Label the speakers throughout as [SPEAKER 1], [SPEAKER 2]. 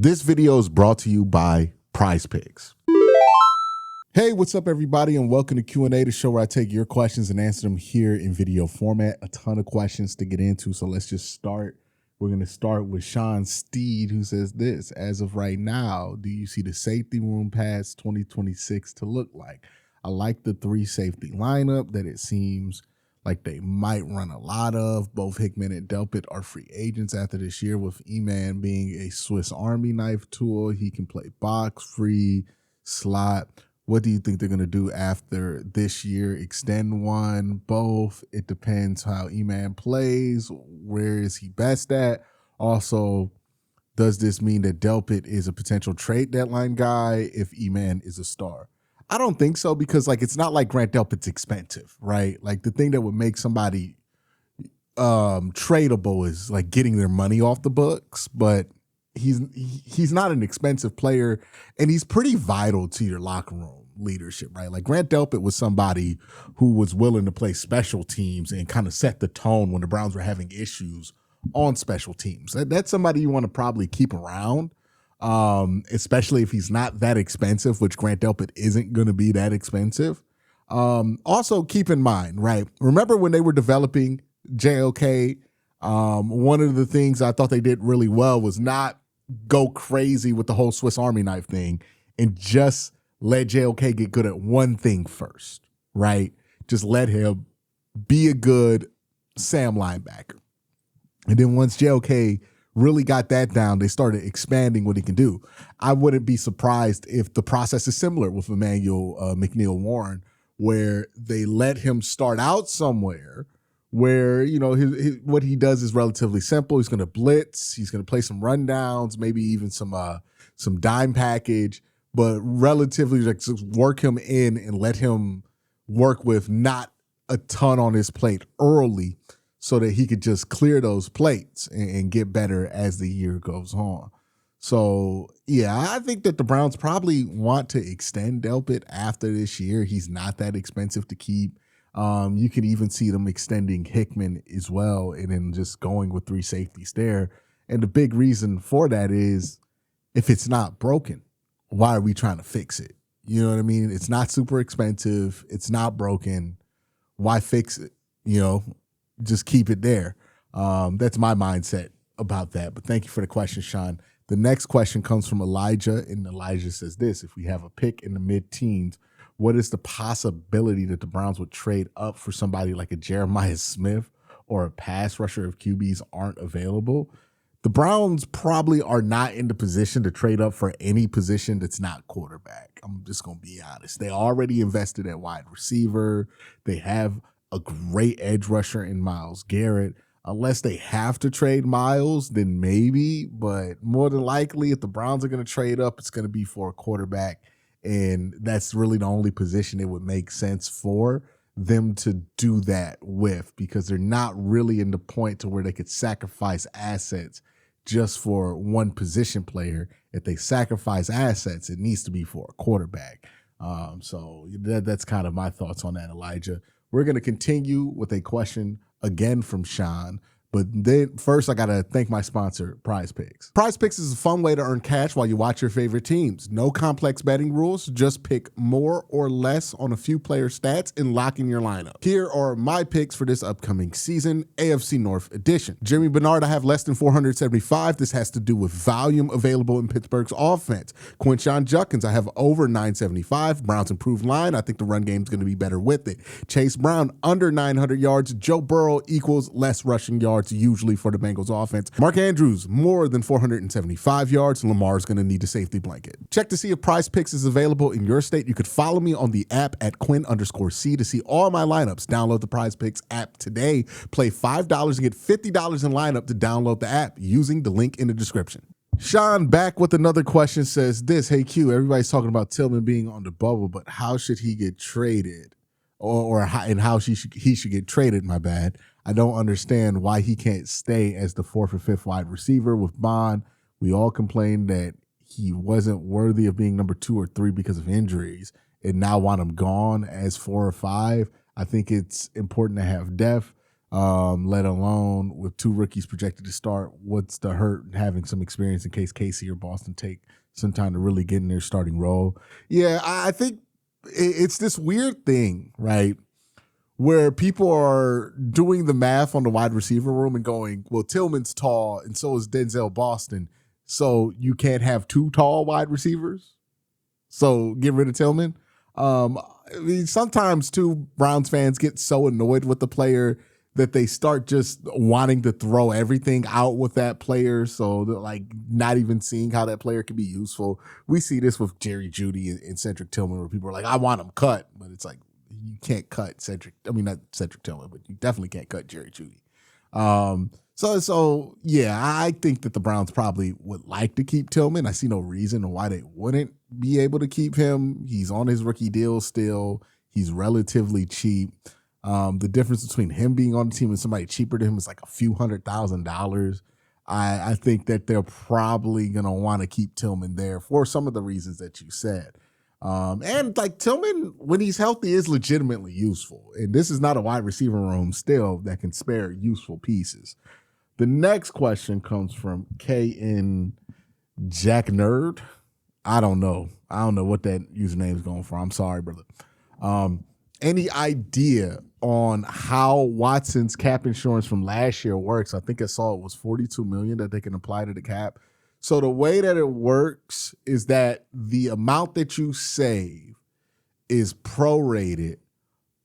[SPEAKER 1] This video is brought to you by PrizePicks. Hey, what's up, everybody, and welcome to Q&A, the show where I take your questions and answer them here in video format. A ton of questions to get into, so let's just start. We're going to start with Sean Steed, who says this: as of right now, do you see the safety room past 2026 to look like? I like the three safety lineup that it seems like they might run a lot of. Both Hickman and Delpit are free agents after this year, with E-Man being a Swiss Army knife tool. He can play box, free, slot. What do you think they're going to do after this year? Extend one, both? It depends how E-Man plays. Where is he best at? Also, does this mean that Delpit is a potential trade deadline guy if E-Man is a star? I don't think so, because it's not like Grant Delpit's expensive, right? Like, the thing that would make somebody tradable is like getting their money off the books, but he's not an expensive player, and he's pretty vital to your locker room leadership, right? Like, Grant Delpit was somebody who was willing to play special teams and kind of set the tone when the Browns were having issues on special teams. That's somebody you want to probably keep around. Especially if he's not that expensive, which Grant Delpit isn't going to be that expensive. Also keep in mind, right? Remember when they were developing JOK, one of the things I thought they did really well was not go crazy with the whole Swiss Army knife thing and just let JOK get good at one thing first, right? Just let him be a good Sam linebacker. And then once JOK really got that down, they started expanding what he can do. I wouldn't be surprised if the process is similar with Emmanuel McNeil-Warren, where they let him start out somewhere where, what he does is relatively simple. He's going to blitz. He's going to play some rundowns, maybe even some dime package, but relatively just work him in and let him work with not a ton on his plate early, so that he could just clear those plates and get better as the year goes on. So, yeah, I think that the Browns probably want to extend Delpit after this year. He's not that expensive to keep. You can even see them extending Hickman as well and then just going with three safeties there. And the big reason for that is, if it's not broken, why are we trying to fix it? You know what I mean? It's not super expensive. It's not broken. Why fix it? Just keep it there. That's my mindset about that. But thank you for the question, Sean. The next question comes from Elijah, and Elijah says this: if we have a pick in the mid-teens, what is the possibility that the Browns would trade up for somebody like a Jeremiah Smith or a pass rusher if QBs aren't available? The Browns probably are not in the position to trade up for any position that's not quarterback. I'm just going to be honest. They already invested at wide receiver. They have a great edge rusher in Myles Garrett. Unless they have to trade Myles, then maybe. But more than likely, if the Browns are going to trade up, it's going to be for a quarterback. And that's really the only position it would make sense for them to do that with, because they're not really in the point to where they could sacrifice assets just for one position player. If they sacrifice assets, it needs to be for a quarterback. So that's kind of my thoughts on that, Elijah. We're going to continue with a question again from Sean, but then first I got to thank my sponsor, PrizePicks. PrizePicks is a fun way to earn cash while you watch your favorite teams. No complex betting rules, just pick more or less on a few player stats and lock in your lineup. Here are my picks for this upcoming season, AFC North edition. Jimmy Bernard, I have less than 475. This has to do with volume available in Pittsburgh's offense. Quincy Judkins, I have over 975. Browns improved line. I think the run game is going to be better with it. Chase Brown, under 900 yards. Joe Burrow equals less rushing yards usually for the Bengals offense. Mark Andrews, more than 475 yards. Lamar's going to need a safety blanket. Check to see if PrizePicks is available in your state. You could follow me on the app at Quinn_C to see all my lineups. Download the PrizePicks app today. Play $5 and get $50 in lineup to download the app using the link in the description. Sean, back with another question, says this: hey Q, everybody's talking about Tillman being on the bubble, but how should he get traded? Or how he should get traded, my bad. I don't understand why he can't stay as the 4th or 5th wide receiver with Bond. We all complained that he wasn't worthy of being number 2 or 3 because of injuries, and now want him gone as 4 or 5. I think it's important to have depth. let alone with 2 rookies projected to start. What's the hurt in having some experience in case Casey or Boston take some time to really get in their starting role? Yeah, I think it's this weird thing, right, where people are doing the math on the wide receiver room and going, well, Tillman's tall and so is Denzel Boston, so you can't have 2 tall wide receivers? So get rid of Tillman? I mean, sometimes too, Browns fans get so annoyed with the player that they start just wanting to throw everything out with that player. So they're like not even seeing how that player can be useful. We see this with Jerry Jeudy and Cedric Tillman, where people are like, I want him cut, but it's like, you can't cut not Cedric Tillman, but you definitely can't cut Jerry Jeudy. So yeah, I think that the Browns probably would like to keep Tillman. I see no reason why they wouldn't be able to keep him. He's on his rookie deal still. He's relatively cheap. The difference between him being on the team and somebody cheaper to him is like a few $100,000. I think that they're probably going to want to keep Tillman there for some of the reasons that you said. And like Tillman, when he's healthy, is legitimately useful. And this is not a wide receiver room still that can spare useful pieces. The next question comes from KN Jack Nerd. I don't know what that username is going for. I'm sorry, brother. Any idea on how Watson's cap insurance from last year works? I think I saw it was $42 million that they can apply to the cap. So the way that it works is that the amount that you save is prorated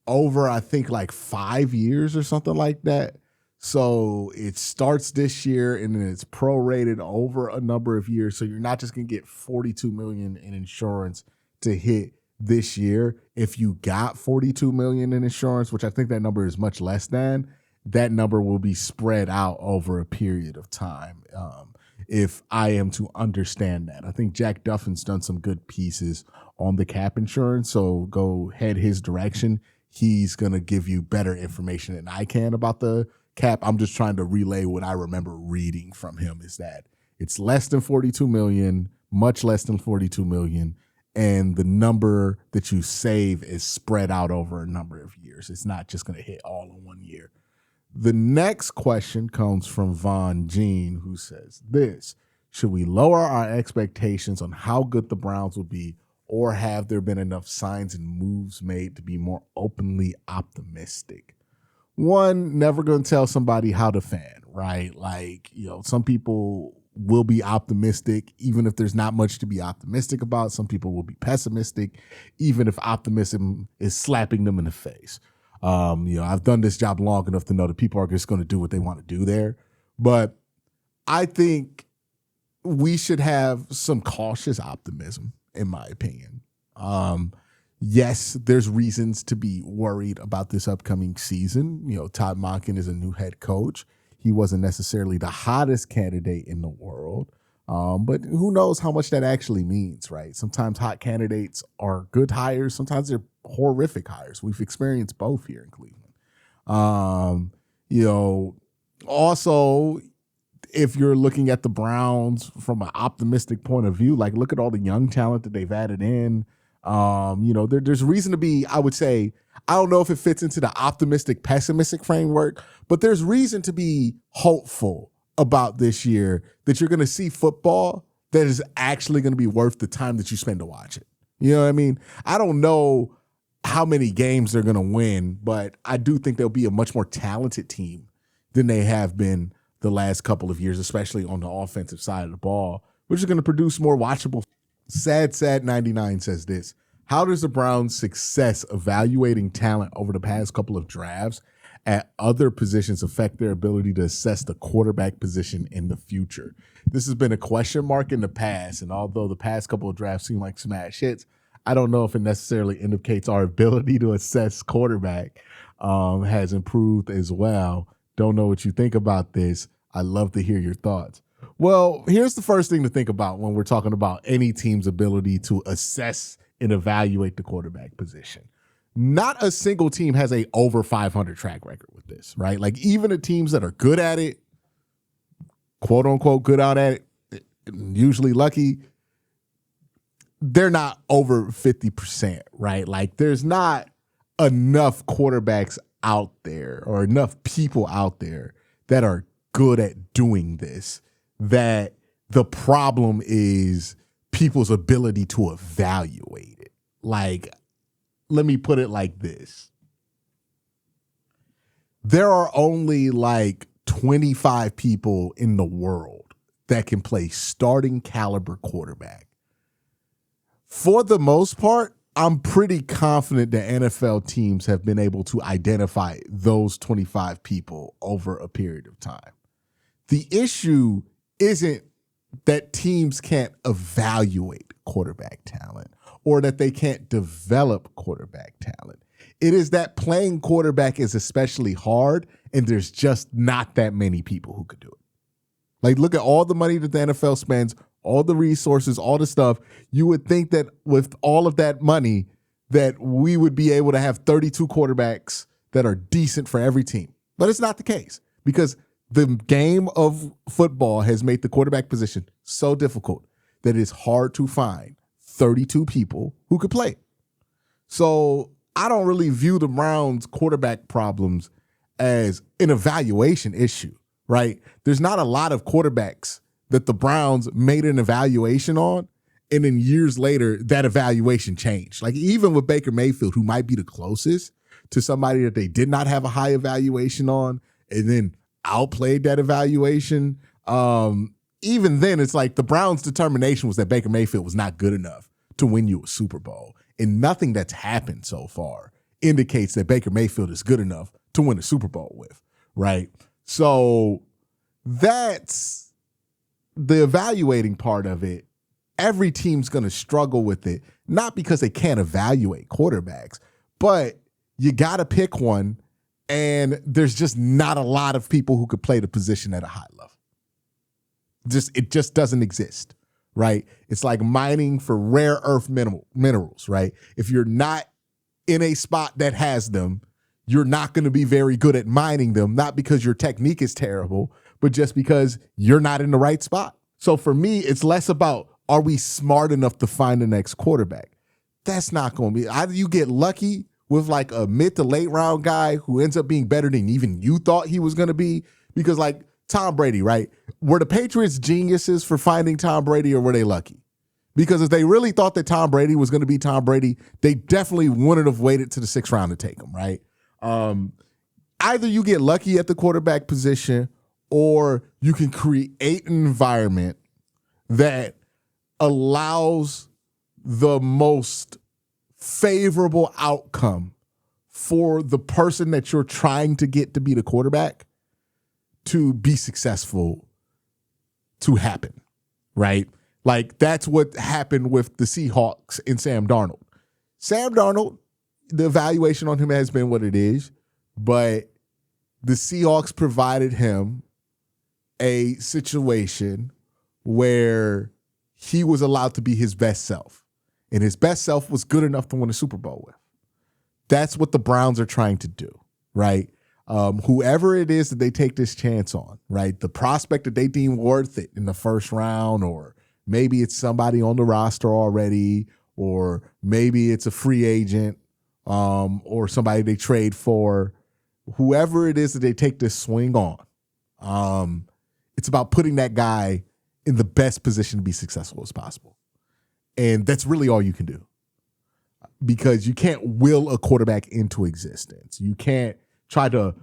[SPEAKER 1] over, I think, like 5 years or something like that. So it starts this year and then it's prorated over a number of years. So you're not just going to get $42 million in insurance to hit this year. If you got $42 million in insurance, which I think that number is much less than, that number will be spread out over a period of time. If I am to understand that, I think Jack Duffin's done some good pieces on the cap insurance. So go head his direction. He's going to give you better information than I can about the cap. I'm just trying to relay what I remember reading from him, is that it's less than 42 million, much less than 42 million. And the number that you save is spread out over a number of years. It's not just going to hit all in 1 year. The next question comes from Von Jean, who says this: should we lower our expectations on how good the Browns will be, or have there been enough signs and moves made to be more openly optimistic? One, never going to tell somebody how to fan, right? Like, some people will be optimistic even if there's not much to be optimistic about. Some people will be pessimistic even if optimism is slapping them in the face. I've done this job long enough to know that people are just going to do what they want to do there. But I think we should have some cautious optimism, in my opinion. Yes, there's reasons to be worried about this upcoming season. Todd Monken is a new head coach. He wasn't necessarily the hottest candidate in the world. But who knows how much that actually means, right? Sometimes hot candidates are good hires. Sometimes they're horrific hires. We've experienced both here in Cleveland. Also, if you're looking at the Browns from an optimistic point of view, like look at all the young talent that they've added in. There's reason to be, I would say, I don't know if it fits into the optimistic, pessimistic framework, but there's reason to be hopeful about this year that you're going to see football that is actually going to be worth the time that you spend to watch it. You know what I mean? I don't know how many games they're going to win, but I do think they'll be a much more talented team than they have been the last couple of years, especially on the offensive side of the ball, which is going to produce more watchable. Sad 99 says this: how does the Browns' success evaluating talent over the past couple of drafts at other positions affect their ability to assess the quarterback position in the future? This has been a question mark in the past, and although the past couple of drafts seem like smash hits, I don't know if it necessarily indicates our ability to assess quarterback has improved as well. Don't know what you think about this. I'd love to hear your thoughts. Well, here's the first thing to think about when we're talking about any team's ability to assess and evaluate the quarterback position. Not a single team has a over 500 track record with this, right? Like even the teams that are good at it, quote unquote, good out at it, usually lucky, they're not over 50%, right? Like there's not enough quarterbacks out there or enough people out there that are good at doing this, that the problem is people's ability to evaluate it. Like, let me put it like this. There are only like 25 people in the world that can play starting caliber quarterback. For the most part, I'm pretty confident that NFL teams have been able to identify those 25 people over a period of time. The issue isn't that teams can't evaluate quarterback talent or that they can't develop quarterback talent. It is that playing quarterback is especially hard, and there's just not that many people who could do it. Like, look at all the money that the NFL spends, all the resources, all the stuff. You would think that with all of that money that we would be able to have 32 quarterbacks that are decent for every team. But it's not the case, because the game of football has made the quarterback position so difficult that it's hard to find 32 people who could play. So I don't really view the Browns' quarterback problems as an evaluation issue, right? There's not a lot of quarterbacks that the Browns made an evaluation on, and then years later, that evaluation changed. Like, even with Baker Mayfield, who might be the closest to somebody that they did not have a high evaluation on, and then outplayed that evaluation, even then, it's like the Browns' determination was that Baker Mayfield was not good enough to win you a Super Bowl. And nothing that's happened so far indicates that Baker Mayfield is good enough to win a Super Bowl with, right? So that's the evaluating part of it. Every team's going to struggle with it, not because they can't evaluate quarterbacks, but you got to pick one, and there's just not a lot of people who could play the position at a high level. It just doesn't exist. Right? It's like mining for rare earth minerals, right? If you're not in a spot that has them, you're not going to be very good at mining them, not because your technique is terrible, but just because you're not in the right spot. So for me, it's less about, are we smart enough to find the next quarterback? That's not going to be. Either you get lucky with like a mid to late round guy who ends up being better than even you thought he was going to be, because like Tom Brady, right? Were the Patriots geniuses for finding Tom Brady, or were they lucky? Because if they really thought that Tom Brady was going to be Tom Brady, they definitely wouldn't have waited to the 6th round to take him, right? Either you get lucky at the quarterback position, or you can create an environment that allows the most favorable outcome for the person that you're trying to get to be the quarterback to be successful to happen, right? Like, that's what happened with the Seahawks and Sam Darnold. Sam Darnold, the evaluation on him has been what it is, but the Seahawks provided him a situation where he was allowed to be his best self, and his best self was good enough to win a Super Bowl with. That's what the Browns are trying to do, right? Whoever it is that they take this chance on, right? The prospect that they deem worth it in the 1st round, or maybe it's somebody on the roster already, or maybe it's a free agent, or somebody they trade for. Whoever it is that they take this swing on, it's about putting that guy in the best position to be successful as possible. And that's really all you can do, because you can't will a quarterback into existence. You can't try to,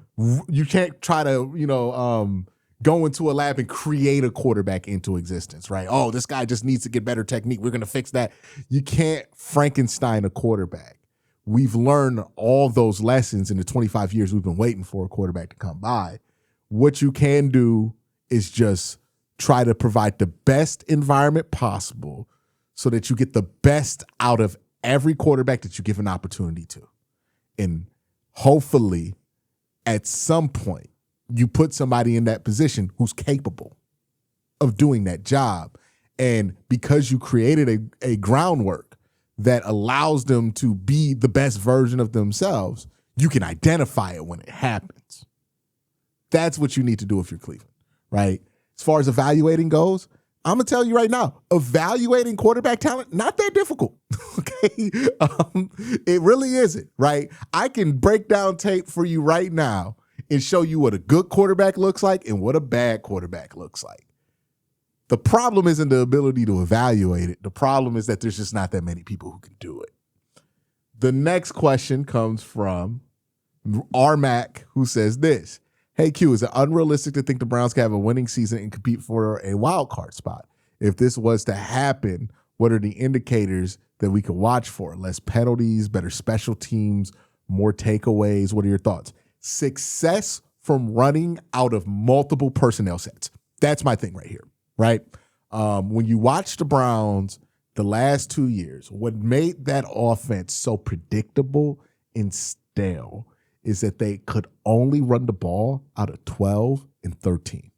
[SPEAKER 1] go into a lab and create a quarterback into existence, right? Oh, this guy just needs to get better technique. We're going to fix that. You can't Frankenstein a quarterback. We've learned all those lessons in the 25 years we've been waiting for a quarterback to come by. What you can do is just try to provide the best environment possible so that you get the best out of every quarterback that you give an opportunity to. And hopefully, at some point, you put somebody in that position who's capable of doing that job. And because you created a groundwork that allows them to be the best version of themselves, you can identify it when it happens. That's what you need to do if you're Cleveland, right? As far as evaluating goes, I'm going to tell you right now, evaluating quarterback talent, not that difficult. Okay. It really isn't, right? I can break down tape for you right now and show you what a good quarterback looks like and what a bad quarterback looks like. The problem isn't the ability to evaluate it. The problem is that there's just not that many people who can do it. The next question comes from R-Mac, who says this. Hey, Q, is it unrealistic to think the Browns can have a winning season and compete for a wild card spot? If this was to happen, what are the indicators that we can watch for? Less penalties, better special teams, more takeaways. What are your thoughts? Success from running out of multiple personnel sets. That's my thing right here, right? When you watch the Browns the last 2 years, what made that offense so predictable and stale is that they could only run the ball out of 12 and 13,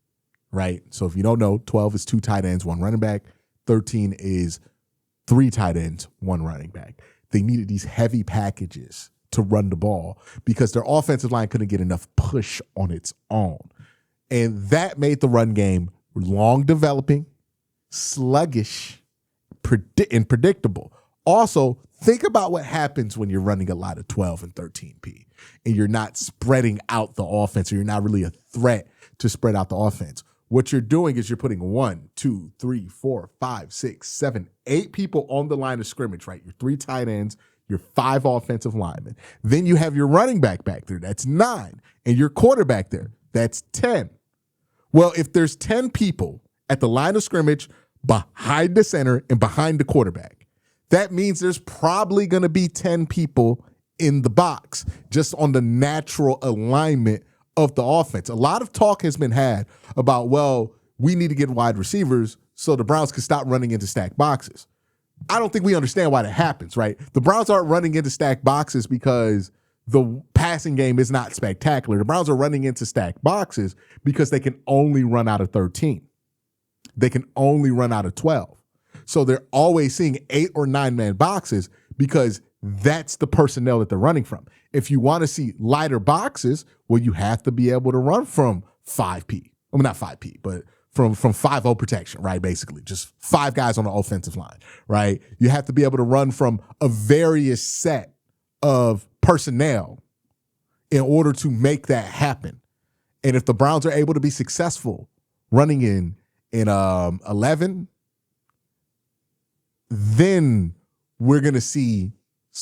[SPEAKER 1] right? So if you don't know, 12 is 2 tight ends, 1 running back. 13 is 3 tight ends, 1 running back. They needed these heavy packages to run the ball because their offensive line couldn't get enough push on its own. And that made the run game long developing, sluggish, and predictable. Also, think about what happens when you're running a lot of 12 and 13P and you're not spreading out the offense, or you're not really a threat to spread out the offense. What you're doing is you're putting 1, 2, 3, 4, 5, 6, 7, 8 people on the line of scrimmage, right? Your 3 tight ends, your 5 offensive linemen. Then you have your running back there. That's 9. And your quarterback there. That's 10. Well, if there's 10 people at the line of scrimmage behind the center and behind the quarterback, that means there's probably going to be 10 people in the box just on the natural alignment of the offense. A lot of talk has been had about, well, we need to get wide receivers so the Browns can stop running into stacked boxes. I don't think we understand why that happens, right? The Browns aren't running into stacked boxes because the passing game is not spectacular. The Browns are running into stacked boxes because they can only run out of 13. They can only run out of 12. So they're always seeing 8 or 9-man boxes because that's the personnel that they're running from. If you want to see lighter boxes, well, you have to be able to run from 5P. I mean, not 5P, but from 5-0 protection, right? Basically, just 5 guys on the offensive line, right? You have to be able to run from a various set of personnel in order to make that happen. And if the Browns are able to be successful running in 11, then we're going to see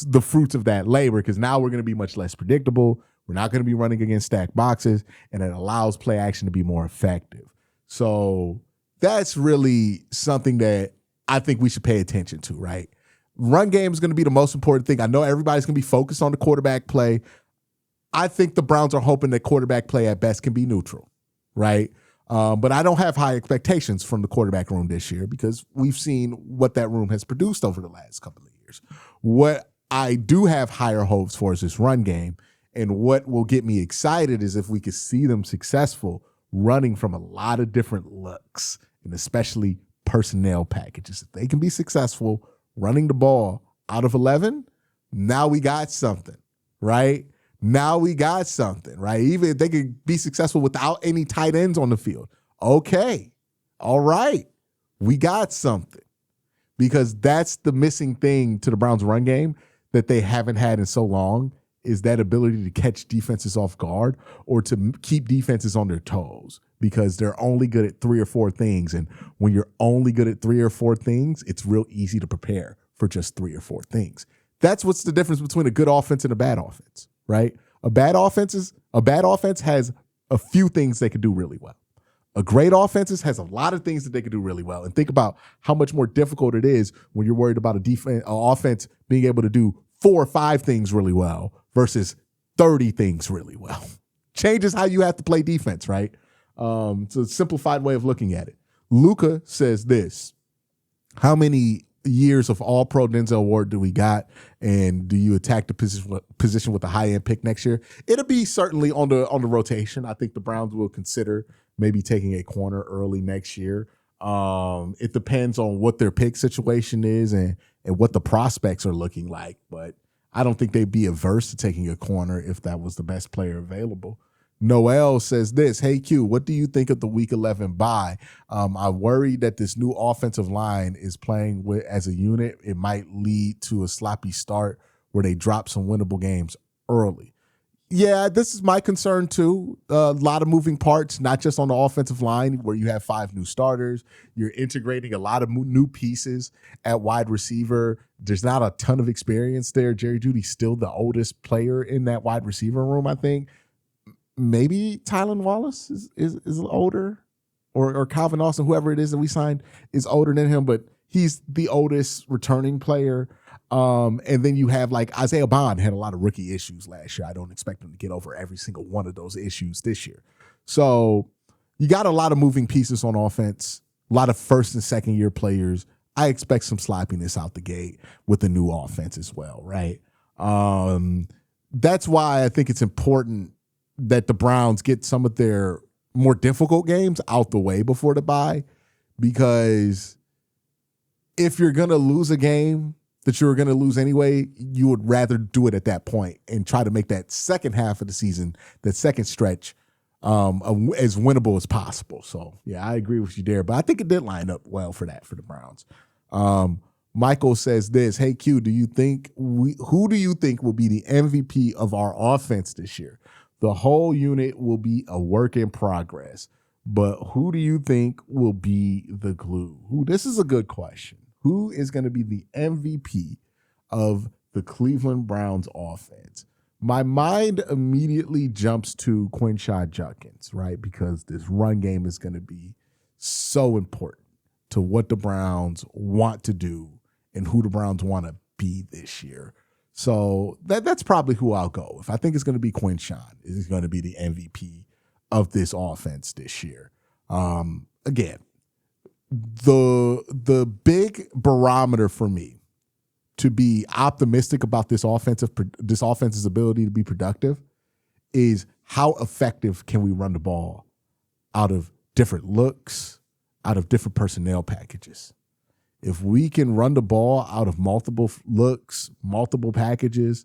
[SPEAKER 1] the fruits of that labor, because now we're going to be much less predictable. We're not going to be running against stacked boxes, and it allows play action to be more effective. So that's really something that I think we should pay attention to, right? Run game is going to be the most important thing. I know everybody's going to be focused on the quarterback play. I think the Browns are hoping that quarterback play at best can be neutral, right? But I don't have high expectations from the quarterback room this year because we've seen what that room has produced over the last couple of years. What I do have higher hopes for is this run game. And what will get me excited is if we could see them successful running from a lot of different looks, and especially personnel packages. If they can be successful running the ball out of 11, now we got something, right? Now we got something, right? Even if they could be successful without any tight ends on the field. Okay, all right, we got something. Because that's the missing thing to the Browns' run game that they haven't had in so long, is that ability to catch defenses off guard or to keep defenses on their toes, because they're only good at 3 or 4 things. And when you're only good at 3 or 4 things, it's real easy to prepare for just 3 or 4 things. That's what's the difference between a good offense and a bad offense, right? A bad offense has a few things they can do really well. A great offense has a lot of things that they can do really well. And think about how much more difficult it is when you're worried about an offense being able to do 4 or 5 things really well versus 30 things really well. Changes how you have to play defense, right? It's a simplified way of looking at it. Luca says this: how many years of all-pro Denzel Ward do we got, and do you attack the position with a high-end pick next year? It'll be certainly on the rotation. I think the Browns will consider maybe taking a corner early next year. It depends on what their pick situation is and what the prospects are looking like, but I don't think they'd be averse to taking a corner if that was the best player available. Noel says this, hey Q, what do you think of the week 11 bye? I worry that this new offensive line is playing with as a unit. It might lead to a sloppy start where they drop some winnable games early. Yeah, this is my concern too. A lot of moving parts, not just on the offensive line where you have 5 new starters. You're integrating a lot of new pieces at wide receiver. There's not a ton of experience there. Jerry Jeudy's still the oldest player in that wide receiver room, I think. Maybe Tylan Wallace is older, or Calvin Austin, whoever it is that we signed, is older than him, but he's the oldest returning player. And then you have like Isaiah Bond had a lot of rookie issues last year. I don't expect him to get over every single one of those issues this year. So you got a lot of moving pieces on offense, a lot of first and second year players. I expect some sloppiness out the gate with the new offense as well, right? That's why I think it's important that the Browns get some of their more difficult games out the way before the bye, because if you're going to lose a game that you're going to lose anyway, you would rather do it at that point and try to make that second half of the season, that second stretch, as winnable as possible. So, yeah, I agree with you there, but I think it did line up well for that, for the Browns. Michael says this, hey, Q, who do you think will be the MVP of our offense this year? The whole unit will be a work in progress, but who do you think will be the glue? This is a good question. Who is going to be the MVP of the Cleveland Browns offense? My mind immediately jumps to Quincy Judkins, right? Because this run game is going to be so important to what the Browns want to do and who the Browns want to be this year. So that's probably who I'll go. If I think it's going to be Quincy, is going to be the MVP of this offense this year. Again, the big barometer for me to be optimistic about this offense's ability to be productive is how effective can we run the ball out of different looks, out of different personnel packages. If we can run the ball out of multiple looks, multiple packages,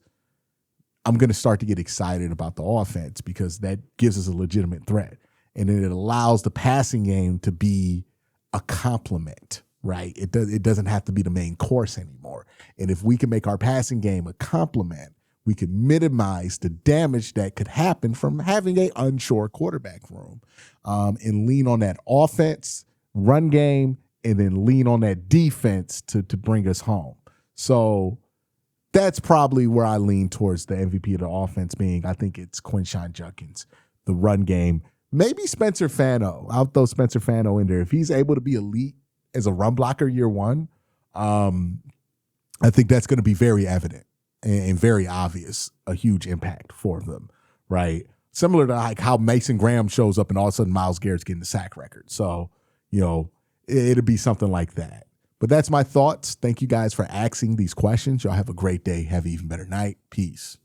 [SPEAKER 1] I'm going to start to get excited about the offense, because that gives us a legitimate threat. And then it allows the passing game to be a complement, right? It doesn't have to be the main course anymore. And if we can make our passing game a complement, we can minimize the damage that could happen from having an unsure quarterback room, and lean on that offense, run game, and then lean on that defense to bring us home. So that's probably where I lean towards the MVP of the offense being. I think it's Quincy Judkins, the run game. Maybe Spencer Fano. I'll throw Spencer Fano in there. If he's able to be elite as a run blocker year one, I think that's going to be very evident and very obvious, a huge impact for them, right? Similar to like how Mason Graham shows up and all of a sudden Myles Garrett's getting the sack record. So, it'll be something like that. But that's my thoughts. Thank you guys for asking these questions. Y'all have a great day. Have an even better night. Peace.